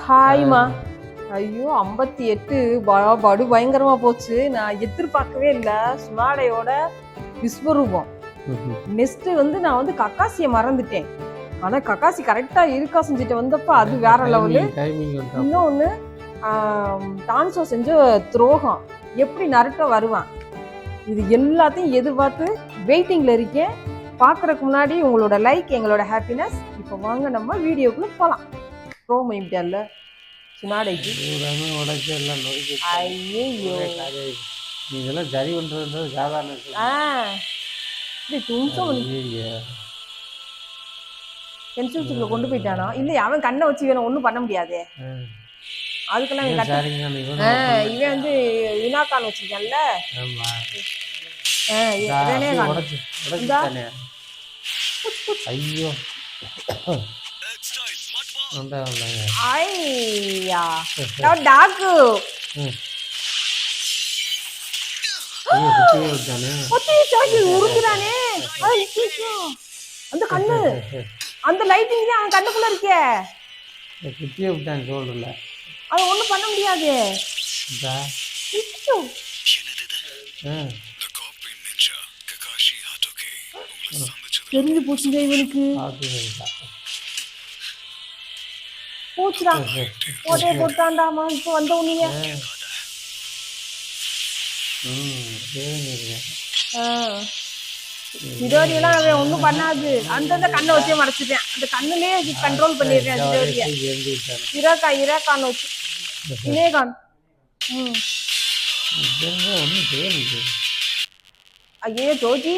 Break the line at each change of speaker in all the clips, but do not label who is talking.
ஹாய்மா. ஐயோ 58 படு பயங்கரமா போச்சு. நான் எதிர்பார்க்கவே இல்லை. சுனாடையோட விஸ்வரூபம். நெக்ஸ்ட் நான் கக்காசியை மறந்துட்டேன். ஆனா கக்காசி கரெக்டா இருக்கா செஞ்சுட்டு வந்தப்ப அது வேற லெவலு. இன்னொன்னு டான்சோ செஞ்ச துரோகம் எப்படி நருட்டோ வருவான். இது எல்லாத்தையும் எதிர்பார்த்து வெயிட்டிங்ல இருக்கேன். பார்க்கறதுக்கு முன்னாடி உங்களோட லைக் எங்களோட ஹாப்பினஸ். இப்போ வாங்க நம்ம வீடியோக்குள்ள போகலாம். ப்ரோமோ இப்படியல்ல சுனாடைக்கு ஐயோ
நீங்கெல்லாம் சரி பண்றது சாதாரண
பென்சில்ஸுக்குள்ள கொண்டு போயிட்டானா இல்லையா? அவன் கண்ணை வச்சு வேணும் ஒன்றும் பண்ண முடியாது. அதுக்கெல்லாம் இவன் வினாக்கான் வச்சிருக்கான்ல.
ஐயோ
ஐயா டாக்கு உருக்குறானே. அந்த கண்ணு அந்த லைட்டிங் அவன் கண்ணுக்குள்ள இருக்கே.
குத்தியே விட்டான் சொல்றல.
அது ஒண்ணும் பண்ண முடியாது. தெரிஞ்சு போச்சுங்க இவனுக்கு. போச்சுடா போட்டே போட்டான்டாமா. இப்போ வந்த உன்னிய மிடோரியெல்லாம் அவன் ஒன்றும் பண்ணாது. அந்த கண்ணை வச்சே மறைச்சிட்டேன். அந்த கண்ணுலயே கண்ட்ரோல் பண்ணிடுறேன். இராக்கான்னு வச்சு இனேகான். ஐயே ஜோஜி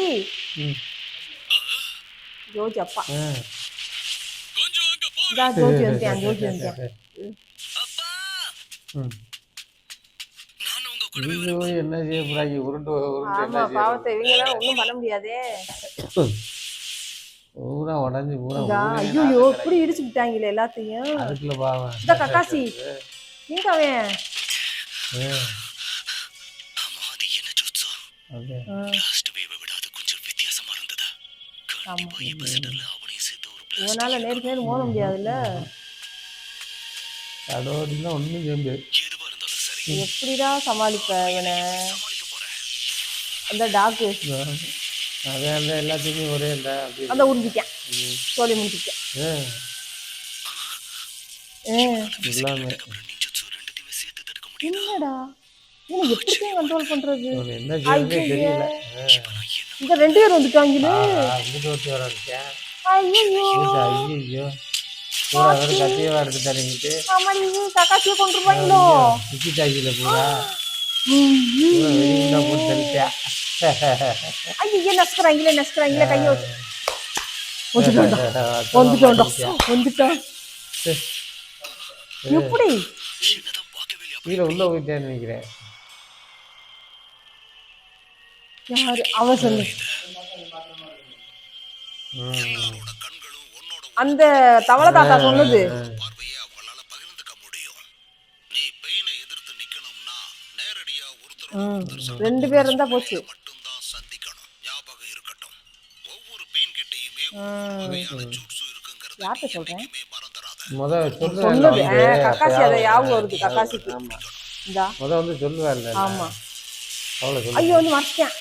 ஜோஜி அப்பா ஜோஜி வந்துட்டேன். ஜோஜி வந்துட்டேன்.
என்ன செய்ய போறாங்க? உருண்டு
ஆமா பாவத்தை இவங்கெல்லாம் ஒன்றும் பண்ண முடியாதே.
பூரா உடஞ்சி பூரா.
ஐயோ இப்படி இடிச்சு விட்டாங்களே எல்லாத்தையும்.
அதுக்குள்ள பாவம்
இந்த கக்காசி நீங்க அவன் இவனால நேருக்கு நேரம் மோத முடியாதுல்ல.
கடவுள்னா ஒன்றும் செய்ய முடியாது.
எப்படிதான் சமாளிப்ப இவனை? அந்த டாக்கு
அதே அந்த எல்லாத்தையுமே ஒரே
அந்த உறிஞ்சிக்கேன் சொல்லி முடிச்சிக்கேன். என்னடா இவனை எப்படி கண்ட்ரோல் பண்றது? இந்த 2 பேர் வந்துட்டாங்களே.
ஐயோ கத்தியவா எடுத்துட்டாருங்கிட்டு
கக்காசியை கொண்டுருப்பாங்களோ. ஐயோ நசுக்குறாங்களே கையை வச்சு. வந்துட்டான் எப்படி
கீழே உள்ள போயிட்டேன்னு நினைக்கிறேன்.
யாரு அவன் சொல்லு. அந்த தவளை தாத்தா சொன்னது. 2 பேர் இருந்தா போச்சு. யார்கிட்ட சொல்றேன்? சொன்னது கக்காசி. அதை யாவும் வருது கக்காசிக்கு.
சொல்லுவேன்.
ஆமா ஐயோ மறைச்சேன்.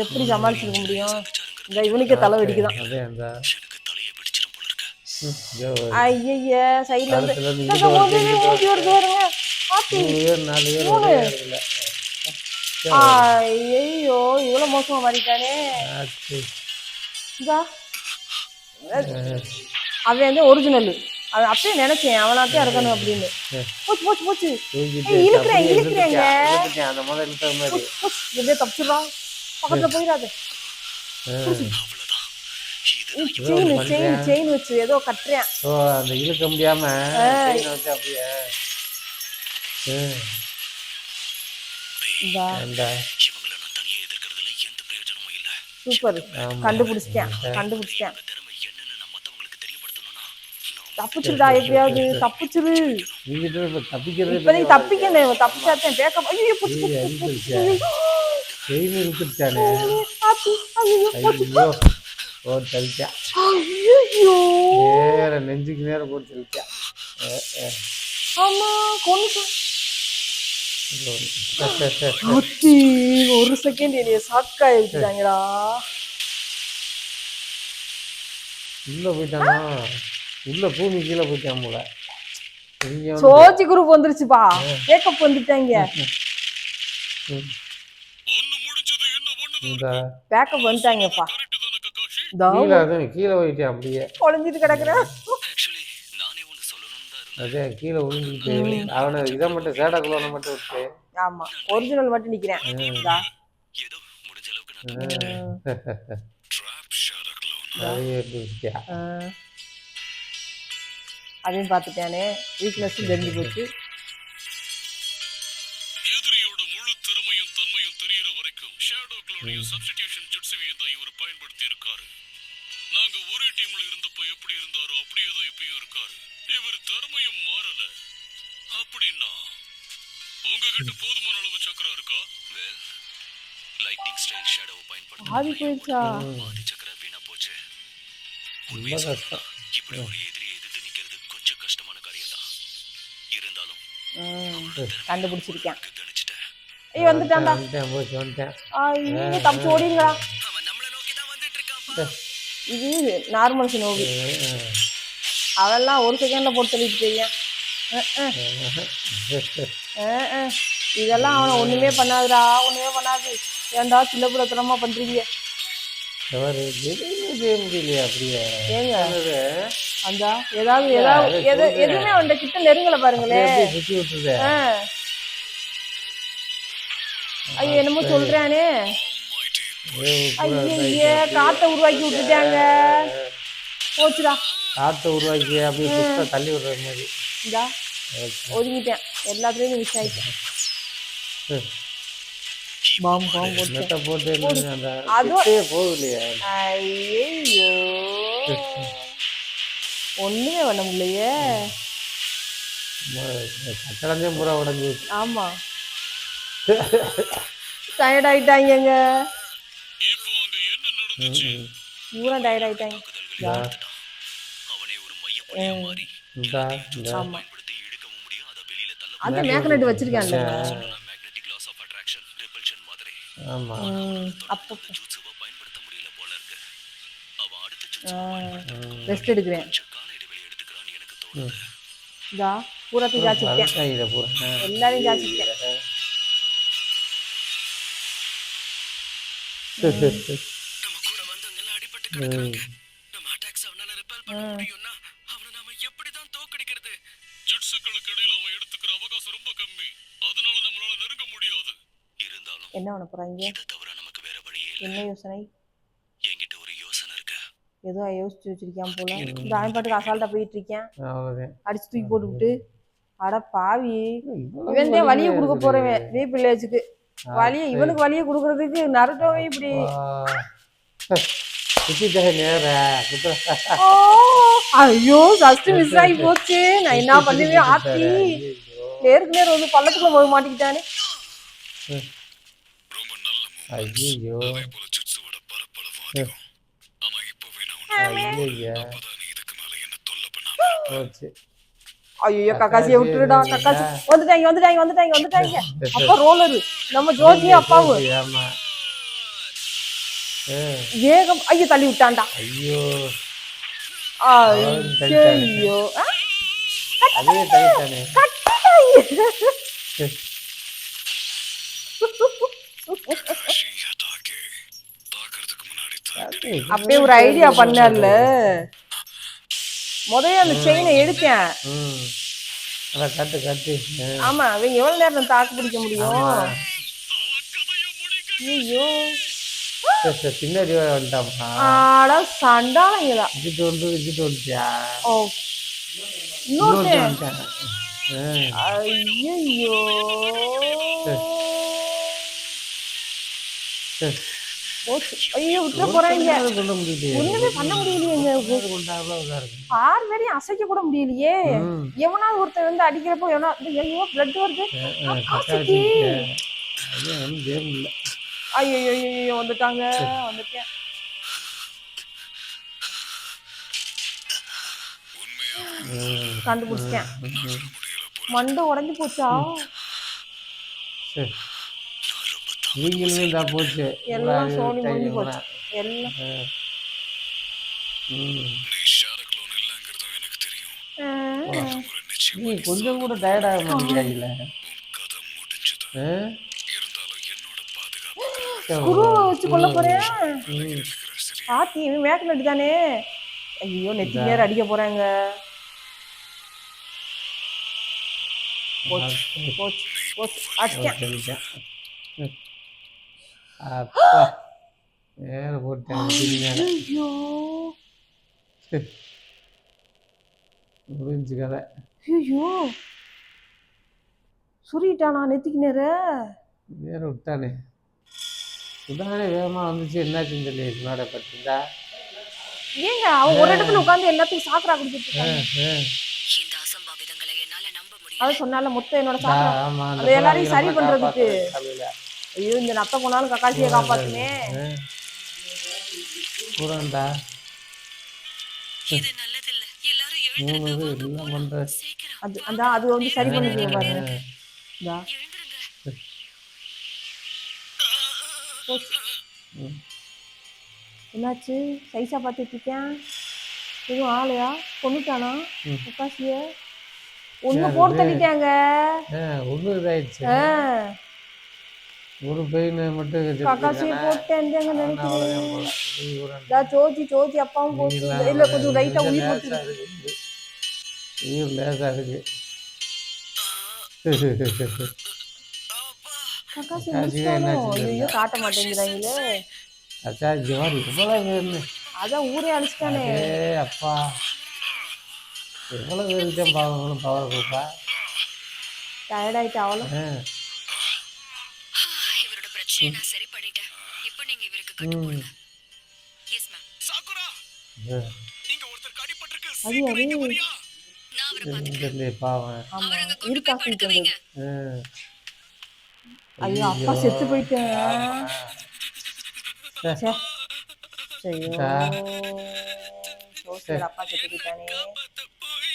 எப்படி சமாளிச்சுக்க முடியும்? இந்த இவனுக்கே தலை வெடிக்குதான். ஐய சைட்ல இருந்து ஓடி வருது பாருங்க. ஐயோ இவ்வளவு மோசமா மாறிட்டானே. அவன் ஒரிஜினல். அவன் அப்படியே நினைச்சேன் அவனாத்தே இருக்கணும் அப்படின்னு. போச்சு போச்சு இழுக்கிறேங்க எப்படியே தப்பிச்சிடலாம். பக்கத்துல போயிடாது. செயின் வச்சு ஏதோ கட்டுறேன்.
அந்த இழுக்க முடியாம
சூப்பர் கண்டுபிடிச்சிட்டேன். தப்பிச்சிருடா எப்படியாவது தப்பிச்சிரு. இப்போதைக்கு தப்பிக்கணும். தப்பிச்சாத்தேன் பேக்கப். ஐயோ
போட்டு தள்ளிட்டா.
ஐயோ
நேர நெஞ்சுக்கு நேரம் போட்டு தள்ளிட்டா.
ஆமா கொண்டு அத்தி ஒரு செகண்ட் என்னைய சாக்கா விட்டுட்டாங்கடா.
உள்ள போயிட்டானா? உள்ள பூமி கீழே போயிட்டான் போல.
சோஜி குரூப் வந்துருச்சுப்பா. மேக்கப் வந்துட்டாங்க. பேக்கப் வந்துட்டாங்கப்பா.
கீழே போயிட்டேன் அப்படியே
குழஞ்சிட்டு கிடக்குறேன்.
அதே கீழே விழுந்துட்டு அவனை இதை மட்டும் சேடா குளோனை மட்டும் விட்டு.
ஆமா ஒரிஜினல் மட்டும் நிக்கிறேன். அதையும் பார்த்துட்டானே. வீக்னஸ் தெரிஞ்சு போச்சு.
எதிரியோட முழு திறமையும் தன்மையும் தெரியற வரைக்கும் ஷேடோ க்ளோனைய சப்ஸ்டிடியூஷன் ஜுட்சுவியை தான் இவர் பயன்படுத்தி இருக்காரு. நாங்க ஒரே டீம்ல இருந்தப்ப எப்படி இருந்தாரோ அப்படியே தான் இப்பயும் இருக்காரு. இவர் திறமையும் மாறல. அப்படின்னா உங்ககிட்ட போதுமான அளவு சக்கரம் இருக்கா? வெல் லைட்டிங் ஸ்டைல் ஷேடோவை பயன்படுத்தி பாதி சக்கரம் வீணா போச்சு. உண்மையை சொல்லணும்னா இப்படி ஒரு எதிரியை எதிர்த்து நிக்கிறது கொஞ்சம் கஷ்டமான காரியம் தான். இருந்தாலும்
கண்டுபிடிச்சிருக்கேன். ஐயோ வந்துட்டான்டா. ஐயோ தப்பிச்சு ஓடிடுங்கடா. இது நார்மல் சினோவி. அவெல்லாம் ஒரு செகண்ட்ல போட்டு தள்ளிட்டு தெரியும். இதெல்லாம் அவனை ஒண்ணுமே பண்ணாதுடா. ஒண்ணுமே பண்ணாது. ஏன்டா சின்ன புறத்தனமா பண்றீங்க? ஏங்க அந்த ஏதாவது எதுவுமே அவன் கிட்ட நெருங்கல பாருங்களேன். ஐயோ என்னமோ சொல்றானே. ஐயே காத்த உருவாக்கி விட்டுட்டாங்க. போச்சுடா.
காத்த உருவாக்கி அப்படியே தள்ளி விடுற மாதிரி.
இந்தா ஒதுங்கிட்டேன். எல்லாத்துலயும் மிஸ் ஆயிட்டேன்.
போட்டு போகலையா?
ஐயோ ஒண்ணுமே பண்ண முடியலையே.
கட்டடமே பூரா உடஞ்சு.
ஆமா டயர்ட் ஆயிட்டாங்க. பூரா டயர்ட் ஆயிட்டாங்க. ஆமா அந்த மேக்னெட் வச்சிருக்கான்ல.
ஆமா
அப்போ ரெஸ்ட் எடுக்கிறேன். இதா பூராத்தையும் ஜாச்சிருக்கேன். எல்லாரையும் ஜாச்சிருக்கேன். என்ன பண்ண போறாங்க? என்ன யோசனை? ஏதோ யோசிச்சு வச்சிருக்கான் போல. இந்த அவன் பாட்டுக்கு அசால்ட்டா போயிட்டு இருக்கேன். அடிச்சு தூக்கி போட்டுவிட்டு. அட பாவி, இவன் தான் வலியை கொடுக்க போறவன் வில்லேஜுக்கு. வலிய இவனுக்கு வலியை கொடுக்கறதுக்கு நருட்டோவே இப்படி. ஐயோ ஜஸ்ட் மிஸ் ஆகி போச்சு. நான் என்ன பண்ணுவேன்? ஆத்தி நேருக்கு நேர் வந்து பள்ளத்துக்குள்ள போக மாட்டிக்கிட்டானே.
ஐயோ
ஐயோ கக்காசியை விட்டுருடா. கக்காசி வந்துட்டாங்க. அப்பா ரோலரு நம்ம ஜோஜி அப்பாவு வேகம். ஐயோ தள்ளி விட்டான்டா.
ஐயோ
ஐயோ அப்படியே ஒரு ஐடியா பண்ணல. முதல்ல அந்த செயினை எடுத்தேன். ஆமா அவங்க எவ்வளவு நேரம் தாக்கு பிடிக்க முடியும்? ஐயோ
பின்னாடி வந்துட்டாமா.
ஆடா சண்டாளங்களா. ஐயோ ஐயோ விட்டுற போறாங்க. ஒண்ணுமே பண்ண முடியலையே. பார்வையும் அசைக்க கூட முடியலையே. எவனாவது ஒருத்தர் வந்து அடிக்கிறப்போ எவனா ஐயோ பிளட் வருது. ஐயோ வந்துட்டாங்க. வந்துட்டேன். கண்டுபிடிச்சிட்டேன்.
முடியல போல.
மண்டை உடைஞ்சு போச்சா?
சரி
நான் ரொம்ப தாமதமா
நீங்களும் தான் போச்சு
எல்லாம் சோழி முடிஞ்சு போச்சு. எல்லாம்
நீ ஷேடோ க்ளோன் இல்லைங்கிறதும் எனக்கு தெரியும். ஒரு நிச்சயம்
நீ கொஞ்சம் கூட டயர்டாக மாட்டேங்கிறாங்கல்ல
உன் கதை முடிஞ்சது. இருந்தாலும் என்னோட பாதுகாப்பு
குருவை வச்சு கொல்ல போறேன்.
இருக்கிற சரி.
பாத்தி மேக்கல் அடிதானே. ஐயோ நெத்தி நேரம் அடிக்க போறாங்க. போச்சு போச்சு போச்சு. அடிச்சேன்.
அப்பா வேற போட்டேன்
ஐயோ
முடிஞ்சு கதை
ஐயோ சுரிட்டானா நெத்திக்கு நேர.
வேற விட்டானே உடனே வேகமாக வந்துச்சு என்னாச்சுன்னு சொல்லி மேடை பட்டிருந்தா
ஏங்க அவன் ஒரு இடத்துல உட்கார்ந்து எல்லாத்துக்கும் சாக்கரா குடிச்சிட்டு இருக்காங்க.
இந்த அசம்பாவிதங்களை என்னால நம்ப முடியல.
அது சொன்னால மொத்தம் என்னோட சாக்கரா.
ஆமா
அது எல்லாரையும் சரி பண்றதுக்கு.
காலையில்
ஐயோ இந்த நத்த போனாலும் கக்காசியை காப்பாத்துமே.
பூராண்டா
இது நல்லதில்ல. எல்லாரும் எழுந்திருங்க.
மூணு
வாங்க
எல்லாம்
போலாம்.
பண்ற
சீக்கிரம்
அது அந்த அது வந்து சரி பண்ணிக்கோ பாருங்க. இந்தா
எழுந்திருங்க.
போச்சு. என்னாச்சு சைஸா பார்த்துட்டு இருக்கேன். எதுவும் ஆளையா கொண்டுட்டானா கக்காசிய? ஒண்ணு போட்டு தள்ளிட்டாங்க.
ஒன்று இதாயிடுச்சு
ஆ,
ஒரு பெயின் மட்டும்
கக்காசிய போட்டேன் நினைக்கிறேன்.
பூராண்டா
இதா சோச்சி அப்பாவும் போட்டு இல்ல கொஞ்சம் லைட்டா உயிர் போட்டு
உயிர் லேசா இருக்கு
கக்காசி
கக்காசியே
முடிச்சிட்டானோ?
என்னாச்சு
ஐயோ காட்ட மாட்டேங்கிறாங்களே.
அச்சாச்சி மாதிரி எவ்வளோ பேருன்னு
அதான் ஊரே அழிச்சிட்டானே.
அப்பா எவ்வளோ பேருக்கு தான் பாவங்களும் பவர் கொடுப்பா
டயர்ட் அவளும்.
இவரோட பிரச்சனையை நான் சரி பண்ணிட்டேன். இப்போ நீங்க இவருக்கு கட்டு போடுங்க. Yes ma'am.
சாக்குரா, இங்க ஒருத்தர் அடிபட்டிருக்கு.
அது
சீக்கிரம் இங்க
அது
வரியா?
நான் அவரை பாத்துக்கிறேன்.
தெரியல பாவம்
ஆமா
அவரை அங்க கொண்டு
இருக்கா
போய் படுக்க வைங்க.
ஐயோ அப்பா செத்து போயிட்டேன். ச்சே. ஐயோ சோசியல் அப்பா செத்து போயிட்டானே.
காப்பாத்த போய்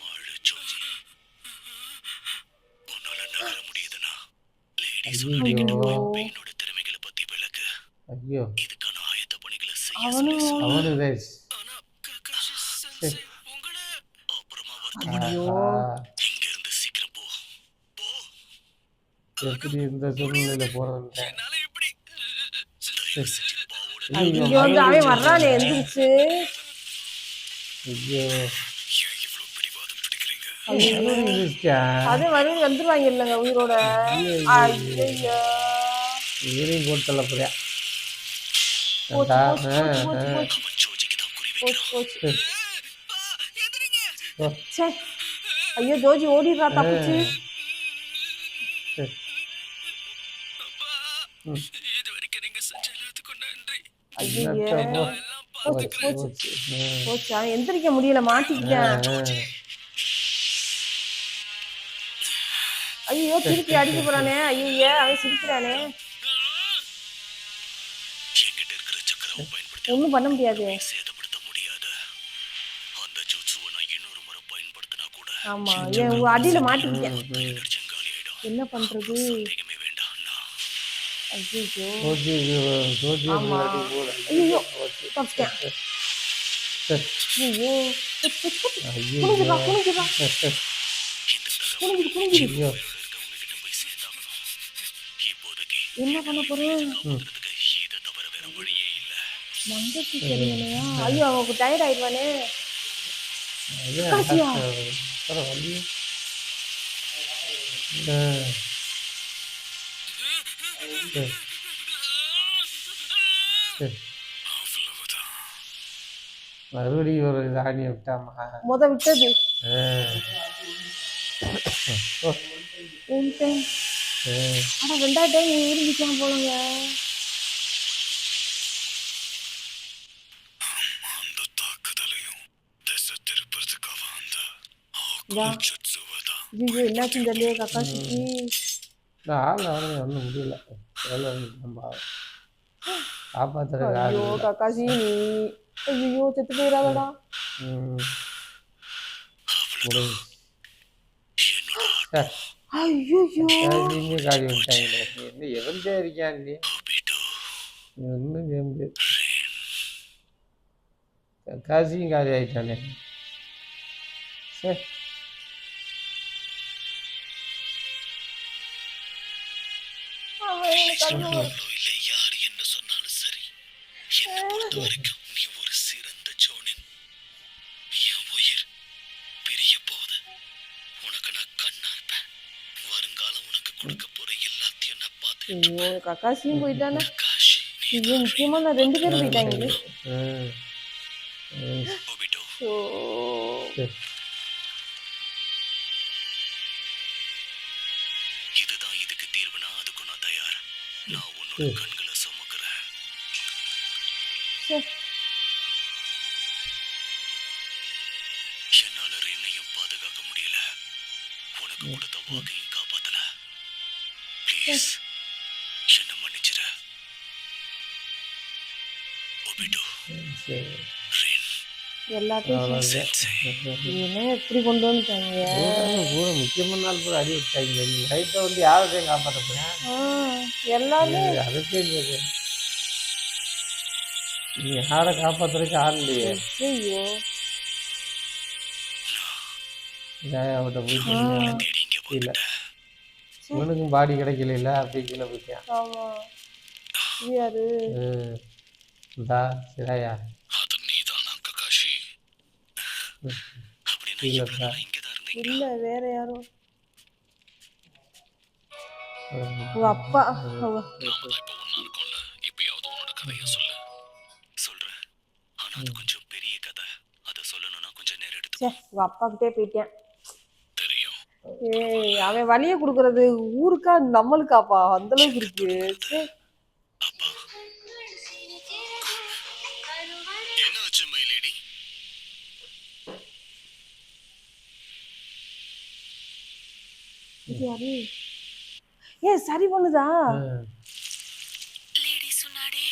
மாடு ஜோதி. உன்னால நகர முடியுதுனா லேடிஸ்
ஐயோ
என்னோட திறமைகளை பத்தி விளக்கு.
ஐயோ
இதுக்கான ஆயத்த பணிகளை செய்ய
அவனும்
அவனு இதாயிடுச்சு
ஆனா கக்காஷி சென்சை உங்களை அப்புறமா
ஐயோ
இங்க இருந்து சீக்கிரம் போ.
எப்படி இந்த சூழ்நிலையில போறதுன்னு
என்னால இப்படி தயவு செஞ்சு பாவோட
இங்க வந்து அவன் வர்றானே எந்திரிச்சு.
ஐயோ
ஏன் இவ்வளவு பிடிவாதம் பிடிக்கிறீங்க?
அது மறுபடியும் வந்துருவாங்க இல்லைங்க உயிரோட. ஐயோ
இவனையும் போட்டு தள்ள போறியா
போச்சு போச்சு போச்சு போச்சு போச்சு
அவன் ஜோதிக்கு தான் குறி
போச்சு போச்சு.
எதிரிங்க.
ச்சே ஐயோ ஜோஜி ஓடிடுறா தப்பிச்சு.
இது வரைக்கும் நீங்க செஞ்ச எல்லாத்துக்கும் நன்றி.
ஐயோ
எல்லாம்
போச்சு
பாத்துக்கிறேன்.
போச்சு போச்சு. அவன் எந்திரிக்க முடியல மாட்டிக்கிட்டேன். ஐயோ திருப்பி அடிக்க போறானே. ஐயோ அவன் சிரிக்கிறானே.
என்கிட்ட இருக்கிற சக்கரவை பயன்படுத்தி
ஒண்ணும் பண்ண முடியாது.
சேதப்படுத்த முடியாத அந்த ஜூட்சுவை நான் இன்னொரு முறை பயன்படுத்தினா கூட
ஆமா என் அடியில மாட்டிக்கிட்டேன்.
எனர்ஜி காலி ஆயிடும்.
என்ன பண்றது?
சந்தேகமே வேண்டாம்.
ஐயோ
சோஜி சோஜி
ஆமா ஐயோ தப்பிட்டேன். ஐயோ குனிஞ்சிடா குனிஞ்சிடா குனிஞ்சிடு குனிஞ்சிடு.
ஐயோ
இருக்கவங்க கிட்ட போய் சேர்ந்தாகணும். இப்போதைக்கு
என்ன பண்ண போறேன்?
காப்பாத்துறதுக்கு இதை தவிர வேற வழியே இல்ல.
மங்கத்தி தெரியலையா? ஐயோ அவனுக்கு டயர்ட் ஆயிடுவானே.
அது
காசியா?
பரவாயில்ல
அவ்வளவுதான்.
மறுபடியும் ஒரு ராணியை விட்டாமா
விட்டது உன்ட்டேன். ஆனா 2வது டைம் இருந்துச்சான் போலங்க.
அந்த தாக்குதலையும் திசை திருப்பறதுக்காக அந்த
இந்தா.
ஜுட்சுவதான்
ஐயோ என்னாச்சுன்னு தெரியல கக்காசிக்கு.
இந்த ஆள் அவனை ஒன்றும் முடியல வேலை நம்ம காப்பாற்றுறதுக்கு ஆள்
ஐயோ
இல்லை.
கக்காசி நீ ஐயோ செத்து போயிடாதடா.
ம்
அவ்வளவுதான்
முடிஞ்சு
என்னோட
சார்
ஐயோ
காசியுமே காலி பண்ணிட்டாங்களே நீ என்ன எவன்டே இருக்கியான் நீ
ஆபிட்டோ
ஒன்றும் செய்ய முடியாது காசியும் காலி ஆகிட்டானே சார்
சொன்னாலோ இல்லை யார் என்ன சொன்னாலும் சரி என்னை பொறுத்த வரைக்கும் நீ ஒரு சிறந்த ஜோனின் என் உயிர் பிரிய போகுது உனக்கு நான் கண்ணா இருப்பேன் வருங்காலம் உனக்கு கொடுக்க போற எல்லாத்தையும் நான் பார்த்துட்டு
ஐயோ கக்காசியும் போயிட்டானே
காஷி நீ
ஐயோ முக்கியமா நான் 2 பேரும் போயிட்டாங்க
ஓபிட்டோ
ஓ
இதுதான் இதுக்கு தீர்வுனா அதுக்கும் நான் தயார் நான் உன்னோட கண்களை சுமக்கிறேன் என்னால என்னையும் பாதுகாக்க முடியல உனக்கு கொடுத்த வாக்கையும் காப்பாத்தல ப்ளீஸ் என்ன மன்னிச்சிரு ஓபிட்டோ
சரி
ரேன்
எல்லாத்தையும்
அவ்வளோதான்
இது என்ன எப்படி கொண்டு வந்துட்டாங்க
பூரா முக்கியமான நாள் பூரா அடி விட்டாங்க நீ லைட்டை வந்து யாரையும் காப்பாற்ற போறேன்
எல்லாமே
அதுக்கே இல்லையே நீ யாரை காப்பாத்துறதுக்கு ஆள் இல்லையே
ஐயோ
அவட்ட போயிட்டு
தேடி இங்க
இல்லை
வந்துட்டேன்
இவனுக்கும் பாடி கிடைக்கல இல்லை அப்படி கீழே போயிட்டான்
ஆமா இது யாரு
இந்தா சிராயா
அது நீதானா ககாஷி அப்படின்னா
இல்ல,
இவ்வளவு நாளா இங்கதான் இருந்தீங்களா
இல்ல வேற யாரும் உங்க அப்பா
நாம தான் இப்ப ஒண்ணா இருக்கோம்ல இப்பயாவது உன்னோட கதைய சொல்லு சொல்றேன் ஆனா அது கொஞ்சம் பெரிய கதை அதை சொல்லணும்னா கொஞ்சம் நேரம் எடுத்து
சே உங்க அப்பா கிட்டே போயிட்டேன்
தெரியும்
ஏய் அவன் வழிய குடுக்கறது ஊருக்கா நம்மளுக்காப்பா அந்த அளவுக்கு இருக்கு சே
அப்பா என்ன ஆச்சு மை லேடி
இது யாரு ஏ சரி பண்ணுதா
லேடி சுனாடே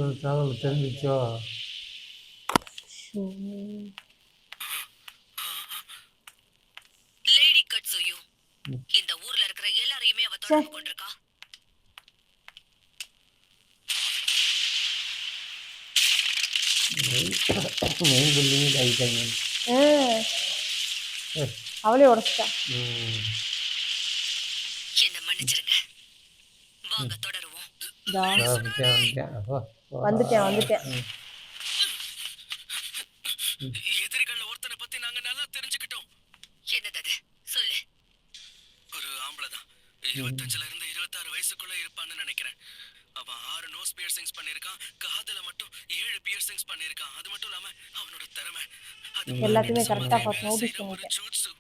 ஒரு தகவல் தெரிஞ்சிச்சோ
லேடி கட்சுயு இந்த ஊர்ல இருக்கிற எல்லாரையுமே அவ தொடர்பு கொண்டிருக்கா
மெயின் பில்டிங் ஆகிட்டாங்க
அவளே உடச்சிட்டா
என்ன மன்னிச்சிருங்க வாங்க தொடருவோம்
வந்துட்டேன்
எதிரிகள்ல ஒருத்தனை பத்தி நாங்க நல்லா தெரிஞ்சுக்கிட்டோம்
என்னது அது சொல்லு
ஒரு ஆம்பளை தான் 25ல இருந்து 26 வயசுக்குள்ள இருப்பான்னு நினைக்கிறேன் அவன் 6 நோஸ் பியர்சிங்ஸ் பண்ணிருக்கான் காதுல மட்டும் 7 பியர்சிங்ஸ் பண்ணிருக்கான் அது மட்டும் இல்லாம அவனோட திறமை அது
எல்லாத்தையுமே கரெக்டா பார்த்து நோட்டீஸ்
ஒரு
பண்ணிட்டேன்
ஜூட்சு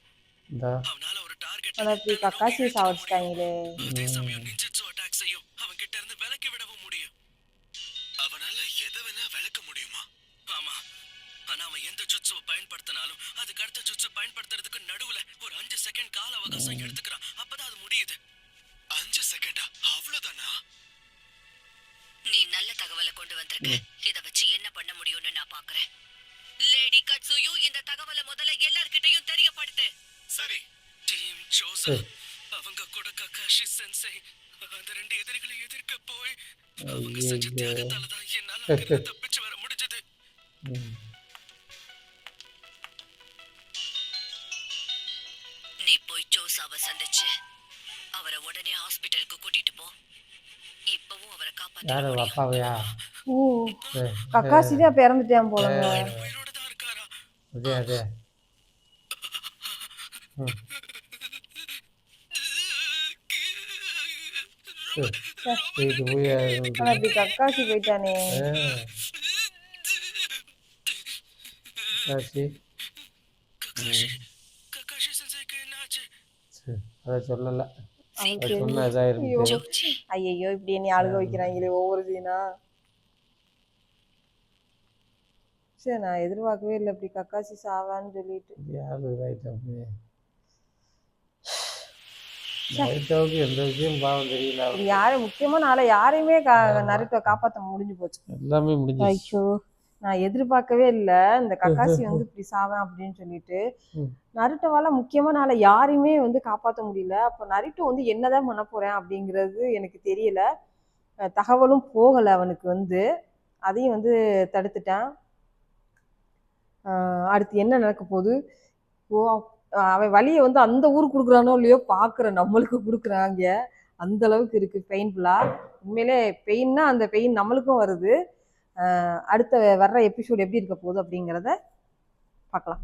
இந்த
அவனால ஒரு டார்கெட்
ஆனா இப்படி கக்காசியை சாவடிச்சிட்டாங்களே
அதே சமயம் நிஞ்சிட்சு அட்டாக் செய்யும் அவன் கிட்ட இருந்து விலக்கி விடவும் முடியும் அவனால எதை வேணா விளக்க முடியுமா ஆமா ஆனா அவன் எந்த ஜுட்சுவை பயன்படுத்தினாலும் அதுக்கு அடுத்த ஜுட்சு பயன்படுத்துறதுக்கு நடுவுல ஒரு 5 செகண்ட் கால அவகாசம் எடுத்துக்கிறான் அப்பதான் அது முடியுது 5 செகண்டா அவ்வளவுதானா
நீ நல்ல தகவலை கொண்டு வந்திருக்க இத வச்சு என்ன பண்ண முடியும்னு நான் பாக்குறேன் லேடி கட்சுயு இந்த தகவலை முதல்ல எல்லார்கிட்டயும் தெரியப்படுத்து
சரி டீம் ஜோசப் அவங்க கூட ககாஷி சென்சை அந்த 2 எதிரிகளை எதிர்க்க போய் அவங்க செஞ்ச தியாகத்தால தான் என்னால அங்கிருந்து தப்பிச்சு வர முடிஞ்சது
நீ போய் ஜோசாவை சந்திச்சு அவரை உடனே ஹாஸ்பிட்டலுக்கு கூட்டிட்டு போ இப்பவும் அவரை காப்பாத்த
யாரு
முடியும்
அப்பாவையா
ஓ கக்காசி தான் இப்ப இறந்துட்டேன் போலங்க
உயிரோட தான் இருக்காரா
அதே அதே போயிட்டு போய்
ஆனா இப்படி கக்காசி போயிட்டானே
காசி
ககாஷி ககாஷி சென்சைக்கு என்ன ஆச்சு
அதை சொல்லலை
அவனுக்கு
அது சொன்ன இதாக இருக்கு
ஐயோ இப்படி என்னை அழுக வைக்கிறாங்களே ஒவ்வொரு சீனா சரி நான் எதிர்பார்க்கவே இல்லை இப்படி கக்காசி சாவான்னு சொல்லிட்டு
யாரு ரைட்டாவுக்கு ரைட்டாவுக்கு எந்த விஷயம் பாவம் தெரியல
இது யாரு முக்கியமான ஆளை யாரையுமே நருட்டை காப்பாற்ற முடிஞ்சு போச்சு
எல்லாமே முடிஞ்சு
ஐயோ நான் எதிர்பார்க்கவே இல்லை இந்த கக்காசி வந்து இப்படி சாவேன் அப்படின்னு சொல்லிட்டு.
ம்.
நருட்டோவால முக்கியமான யாரையுமே வந்து காப்பாற்ற முடியல. அப்போ நருட்டோ வந்து என்னதான் பண்ண போறேன் அப்படிங்கிறது எனக்கு தெரியல. தகவலும் போகலை அவனுக்கு வந்து. அதையும் வந்து தடுத்துட்டான். அடுத்து என்ன நடக்க போகுது? ஓ, அவன் வழியை வந்து அந்த ஊருக்கு கொடுக்குறானோ இல்லையோ பார்க்குற நம்மளுக்கு கொடுக்குறாங்க. அந்த அளவுக்கு இருக்கு பெயின்ஃபுல்லா. உண்மையிலே பெயின்னா அந்த பெயின் நம்மளுக்கும் வருது. அடுத்த வர்ற எபிசோடு எப்படி இருக்க போகுது அப்படிங்கிறத பார்க்கலாம்.